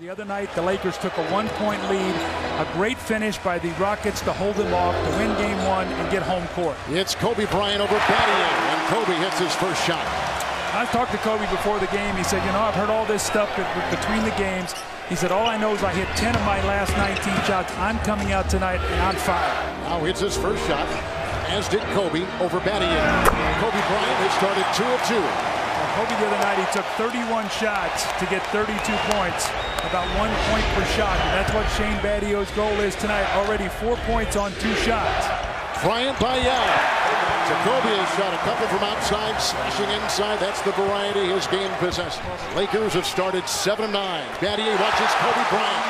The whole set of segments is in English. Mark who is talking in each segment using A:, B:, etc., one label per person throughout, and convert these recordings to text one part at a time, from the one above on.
A: The other night, the Lakers took a 1-point lead. A great finish by the Rockets to hold them off, to win Game 1 and get home court.
B: It's Kobe Bryant over Battier, and Kobe hits his first shot.
A: I talked to Kobe before the game. He said, you know, I've heard all this stuff between the games. He said, all I know is I hit 10 of my last 19 shots. I'm coming out tonight and on fire.
B: Now hits his first shot, as did Kobe over Battier. Kobe Bryant has started 2 of 2.
A: Kobe the other night, he took 31 shots to get 32 points, about 1 point per shot. And that's what Shane Battier's goal is tonight. Already 4 points on 2 shots.
B: Bryant by Yao. So Kobe has shot a couple from outside, slashing inside. That's the variety his game possesses. Lakers have started 7-9. Battier watches Kobe Bryant.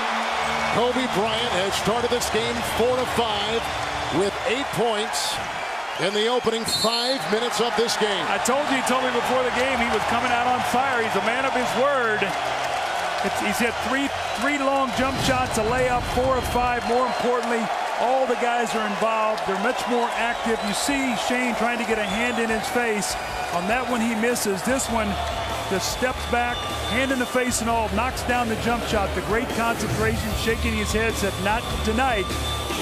B: Kobe Bryant has started this game 4-5 with 8 points in the opening 5 minutes of this game.
A: I told you, he told me before the game he was coming out on fire. He's a man of his word. He's hit three long jump shots, a layup, 4 of 5. More importantly, all the guys are involved. They're much more active. You see Shane trying to get a hand in his face. On that one, he misses. This one just steps back, hand in the face and all, knocks down the jump shot. The great concentration, shaking his head, said, not tonight.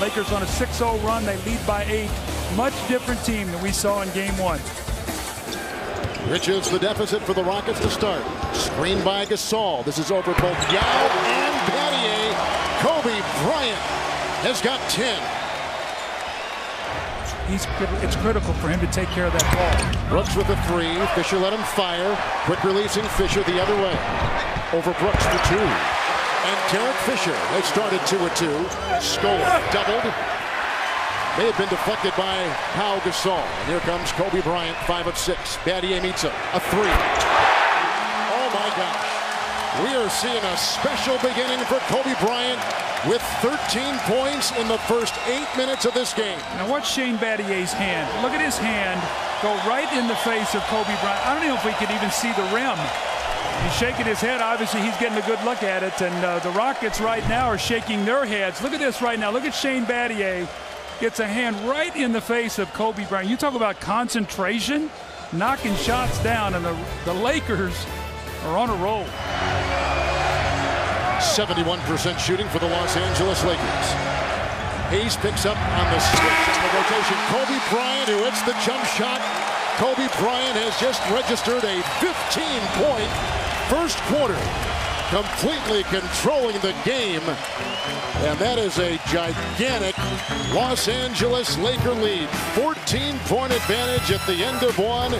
A: Lakers on a 6-0 run. They lead by 8. Much different team than we saw in Game 1.
B: Riches the deficit for the Rockets to start. Screen by Gasol. This is over both Yao and Battier. Kobe Bryant has got 10.
A: It's critical for him to take care of that ball.
B: Brooks with a 3. Fisher let him fire. Quick releasing Fisher the other way. Over Brooks for 2. And Derek Fisher has started 2 of 2. Scola doubled. May have been deflected by Pau Gasol. And here comes Kobe Bryant, 5 of 6. Battier meets him. A 3. Oh my gosh. We are seeing a special beginning for Kobe Bryant with 13 points in the first 8 minutes of this game.
A: Now watch Shane Battier's hand. Look at his hand go right in the face of Kobe Bryant. I don't know if we could even see the rim. He's shaking his head. Obviously, he's getting a good look at it. And the Rockets right now are shaking their heads. Look at this right now. Look at Shane Battier. Gets a hand right in the face of Kobe Bryant. You talk about concentration, knocking shots down, and the Lakers are on a roll.
B: 71% shooting for the Los Angeles Lakers. Hayes picks up on the switch on the rotation. Kobe Bryant, who hits the jump shot. Kobe Bryant has just registered a 15-point first quarter, completely controlling the game. And that is a gigantic Los Angeles Laker lead. 14-point advantage at the end of 1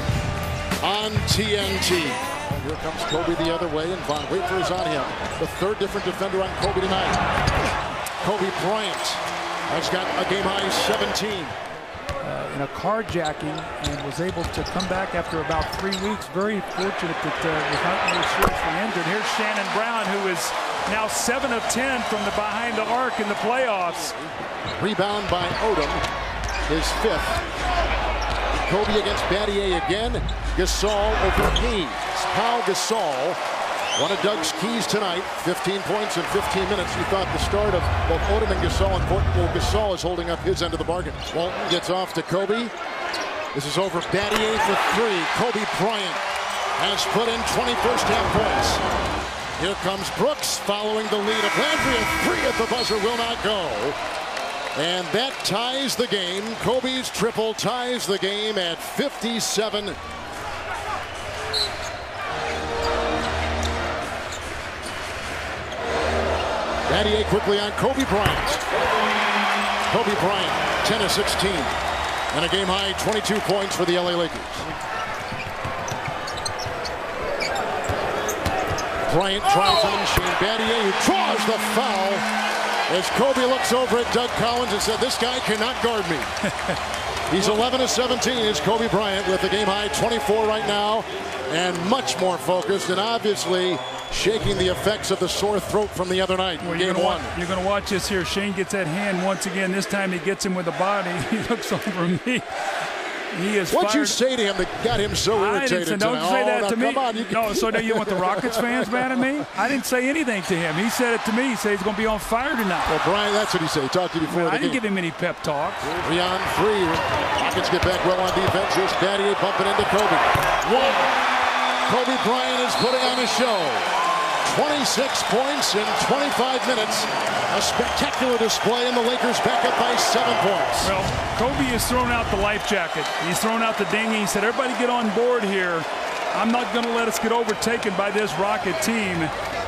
B: on TNT. Here comes Kobe the other way, and Von Wafer is on him. The 3rd different defender on Kobe tonight. Kobe Bryant has got a game-high 17.
A: In a carjacking, and was able to come back after about 3 weeks. Very fortunate that was not really seriously injured. Here's Shannon Brown, who is now 7 of 10 from the behind the arc in the playoffs.
B: Rebound by Odom, his 5th. Kobe against Battier again. Gasol over Hayes. Pau Gasol, one of Doug's keys tonight. 15 points in 15 minutes. You thought the start of both Odom and Gasol important. Well, Gasol is holding up his end of the bargain. Walton gets off to Kobe. This is over Battier for 3. Kobe Bryant has put in 21st half points. Here comes Brooks following the lead of Landry. A 3 at the buzzer will not go. And that ties the game. Kobe's triple ties the game at 57. Battier quickly on Kobe Bryant. Kobe Bryant, 10 of 16. And a game-high 22 points for the LA Lakers. Bryant tries on Shane Battier, who draws the foul as Kobe looks over at Doug Collins and said, this guy cannot guard me. He's 11 of 17 is Kobe Bryant with a game-high 24 right now, and much more focused, and obviously shaking the effects of the sore throat from the other night. Well, Game 1.
A: You're going to watch this here. Shane gets that hand once again. This time he gets him with the body. He looks over me. He is
B: What'd you say to him that got him so irritated?
A: Don't say that to me.
B: Come on,
A: no, so now you want the Rockets fans mad at me? I didn't say anything to him. He said it to me. He said he's going to be on fire tonight.
B: Well, Brian, that's what he said. He talked to you before the game.
A: I didn't give him any pep talk.
B: 3 on 3. Rockets get back well on defense. Here's Battier bumping into Kobe. 1. Kobe Bryant is putting on a show. 26 points in 25 minutes. A spectacular display, and the Lakers back up by 7 points.
A: Well, Kobe has thrown out the life jacket. He's thrown out the dinghy. He said, everybody get on board here. I'm not going to let us get overtaken by this Rocket team.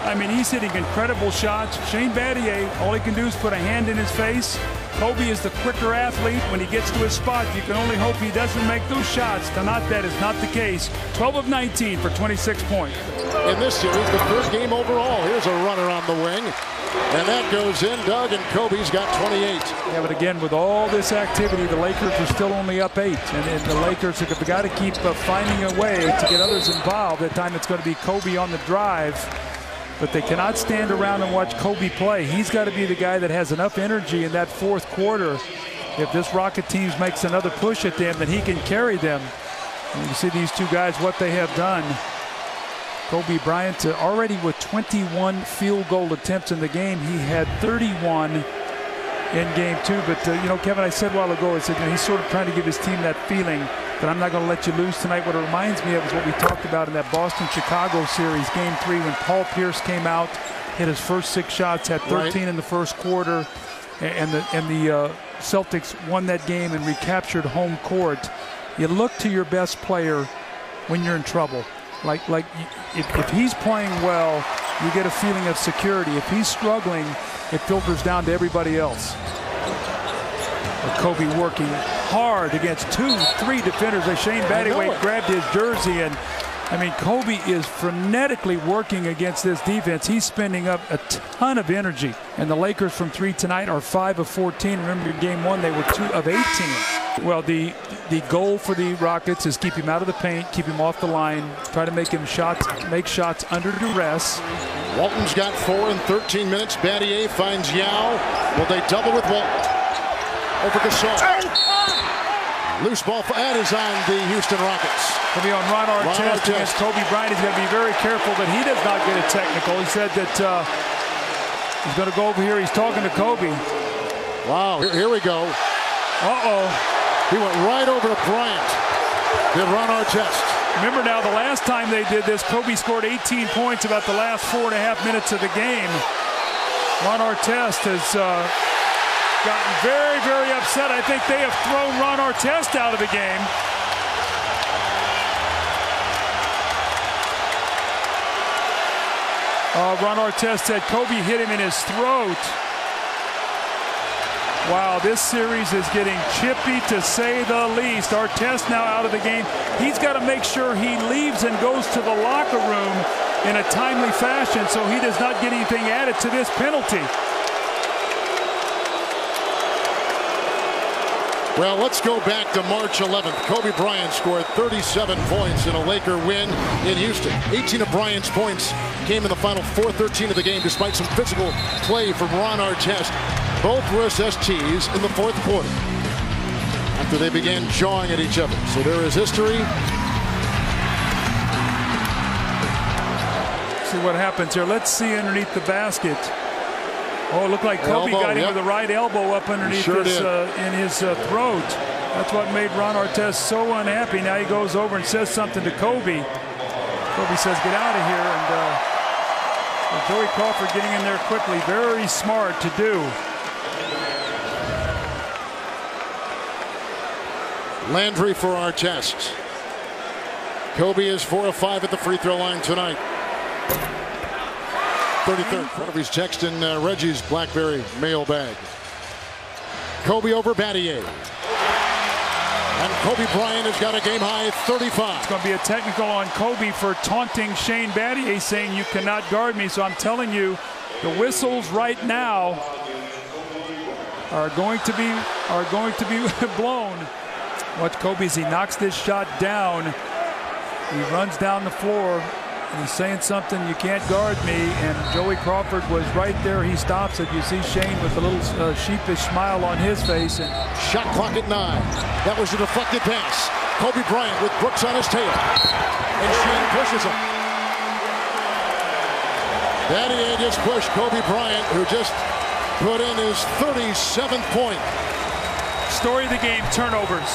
A: I mean, he's hitting incredible shots. Shane Battier, all he can do is put a hand in his face. Kobe is the quicker athlete. When he gets to his spot, you can only hope he doesn't make those shots. Tonight, that is not the case. 12 of 19 for 26 points.
B: In this series, the third game overall. Here's a runner on the wing. And that goes in, Doug, and Kobe's got 28.
A: Yeah, but again, with all this activity, the Lakers are still only up 8. And the Lakers have got to keep finding a way to get others involved. That time it's going to be Kobe on the drive. But they cannot stand around and watch Kobe play. He's got to be the guy that has enough energy in that fourth quarter. If this Rocket team makes another push at them, then he can carry them. And you see these two guys, what they have done. Kobe Bryant already with 21 field goal attempts in the game. He had 31 in game 2. But, you know, Kevin, I said a while ago, I said, you know, he's sort of trying to give his team that feeling that I'm not going to let you lose tonight. What it reminds me of is what we talked about in that Boston-Chicago series, game 3, when Paul Pierce came out, hit his first 6 shots, had 13 in the first quarter, and the Celtics won that game and recaptured home court. You look to your best player when you're in trouble. Like if he's playing well, you get a feeling of security. If he's struggling, it filters down to everybody else. But Kobe working hard against 2-3 defenders. As Shane Battier grabbed his jersey, and I mean, Kobe is frenetically working against this defense. He's spending up a ton of energy. And the Lakers from 3 tonight are 5 of 14. Remember, in game 1 they were 2 of 18. Well, the goal for the Rockets is keep him out of the paint, keep him off the line, try to make shots under duress.
B: Walton's got 4 in 13 minutes. Battier finds Yao. Will they double with Walton? Over Gasol. Loose ball, that is on the Houston Rockets.
A: It'll be on Ron Artest against Kobe Bryant. He's going to be very careful that he does not get a technical. He said that he's going to go over here. He's talking to Kobe.
B: Wow, here we go.
A: Uh-oh.
B: He went right over to Bryant. Did Ron Artest.
A: Remember now, the last time they did this, Kobe scored 18 points about the last 4.5 minutes of the game. Ron Artest has gotten very, very upset. I think they have thrown Ron Artest out of the game. Ron Artest said Kobe hit him in his throat. Wow, this series is getting chippy to say the least. Artest now out of the game. He's got to make sure he leaves and goes to the locker room in a timely fashion so he does not get anything added to this penalty.
B: Well, let's go back to March 11th. Kobe Bryant scored 37 points in a Laker win in Houston. 18 of Bryant's points came in the final 4:13 of the game, despite some physical play from Ron Artest. Both were SSTs in the fourth quarter after they began jawing at each other. So there is history.
A: See what happens here. Let's see underneath the basket. Oh, it looked like Kobe got him with the right elbow up underneath in his throat. That's what made Ron Artest so unhappy. Now he goes over and says something to Kobe. Kobe says, get out of here. And Joey Crawford getting in there quickly. Very smart to do.
B: Landry for Artest. Kobe is 4 of 5 at the free throw line tonight. 33rd. He's texting Reggie's BlackBerry mailbag. Kobe over Battier. And Kobe Bryant has got a game-high 35.
A: It's going to be a technical on Kobe for taunting Shane Battier, saying you cannot guard me. So I'm telling you, the whistles right now are going to be blown. Watch Kobe as he knocks this shot down. He runs down the floor. And he's saying something, you can't guard me, and Joey Crawford was right there. He stops it. You see Shane with a little sheepish smile on his face. And
B: shot clock at 9. That was a deflected pass. Kobe Bryant with Brooks on his tail. And Shane pushes him. Battier just pushed Kobe Bryant, who just put in his 37th point.
A: Story of the game, turnovers.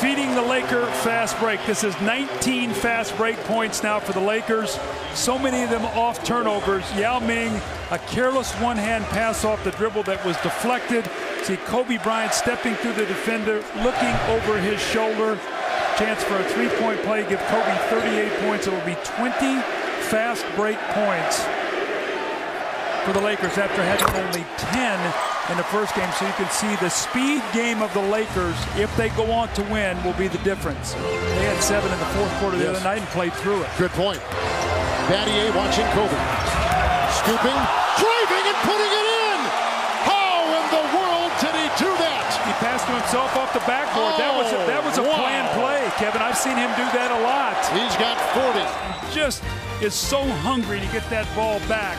A: feeding the Laker fast break. This is 19 fast break points now for the Lakers. So many of them off turnovers. Yao Ming, a careless one-hand pass off the dribble that was deflected. See Kobe Bryant stepping through the defender, looking over his shoulder. Chance for a three-point play, give Kobe 38 points. It will be 20 fast break points for the Lakers after having only 10 in the first game. So you can see the speed game of the Lakers, if they go on to win, will be the difference. They had 7 in the fourth quarter the other night and played through it.
B: Good point. Battier watching Kobe. Scooping, driving, and putting it in! How in the world did he do that?
A: He passed to himself off the backboard. That was a planned play, Kevin. I've seen him do that a lot.
B: He's got 40.
A: He just is so hungry to get that ball back.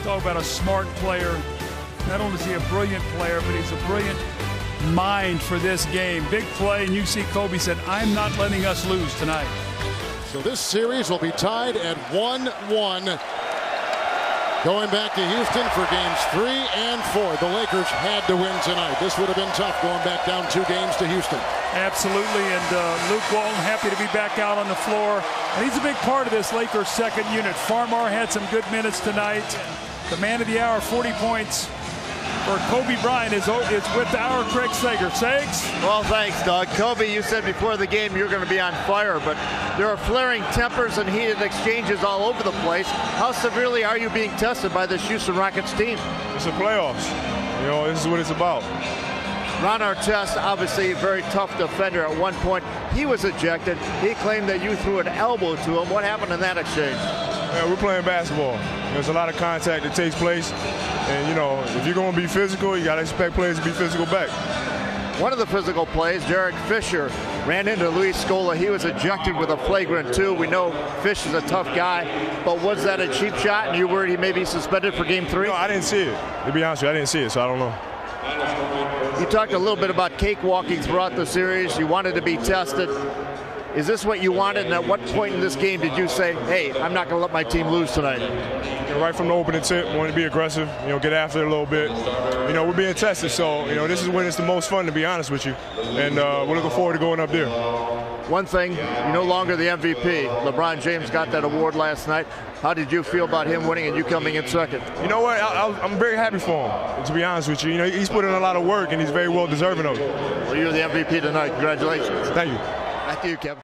A: Talk about a smart player. Not only is he a brilliant player, but he's a brilliant mind for this game. Big play, and you see Kobe said, I'm not letting us lose tonight.
B: So this series will be tied at 1-1. Going back to Houston for games 3 and 4. The Lakers had to win tonight. This would have been tough going back down 2 games to Houston.
A: Absolutely, and Luke Walton happy to be back out on the floor. And he's a big part of this Lakers second unit. Farmar had some good minutes tonight. The man of the hour, 40 points for Kobe Bryant is with our Craig Sager. Sags?
C: Well, thanks, Doug. Kobe, you said before the game you're going to be on fire, but there are flaring tempers and heated exchanges all over the place. How severely are you being tested by this Houston Rockets team?
D: It's the playoffs. You know, this is what it's about.
C: Ron Artest, obviously a very tough defender at one point. He was ejected. He claimed that you threw an elbow to him. What happened in that exchange?
D: Yeah, we're playing basketball. There's a lot of contact that takes place. And, you know, if you're going to be physical, you got to expect players to be physical back.
C: One of the physical plays, Derek Fisher, ran into Luis Scola. He was ejected with a flagrant 2. We know Fish is a tough guy, but was that a cheap shot and you worried he may be suspended for game 3?
D: No, I didn't see it. To be honest with you, I didn't see it, so I don't know.
C: You talked a little bit about cakewalking throughout the series. You wanted to be tested. Is this what you wanted? And at what point in this game did you say, hey, I'm not going to let my team lose tonight?
D: You know, right from the opening tip, wanted to be aggressive, you know, get after it a little bit. You know, we're being tested, so, you know, this is when it's the most fun, to be honest with you. And we're looking forward to going up there.
C: One thing, you're no longer the MVP. LeBron James got that award last night. How did you feel about him winning and you coming in second?
D: You know what? I'm very happy for him, to be honest with you. You know, he's put in a lot of work, and he's very well deserving of it.
C: Well, you're the MVP tonight. Congratulations.
D: Thank you.
C: Back to you, Kevin.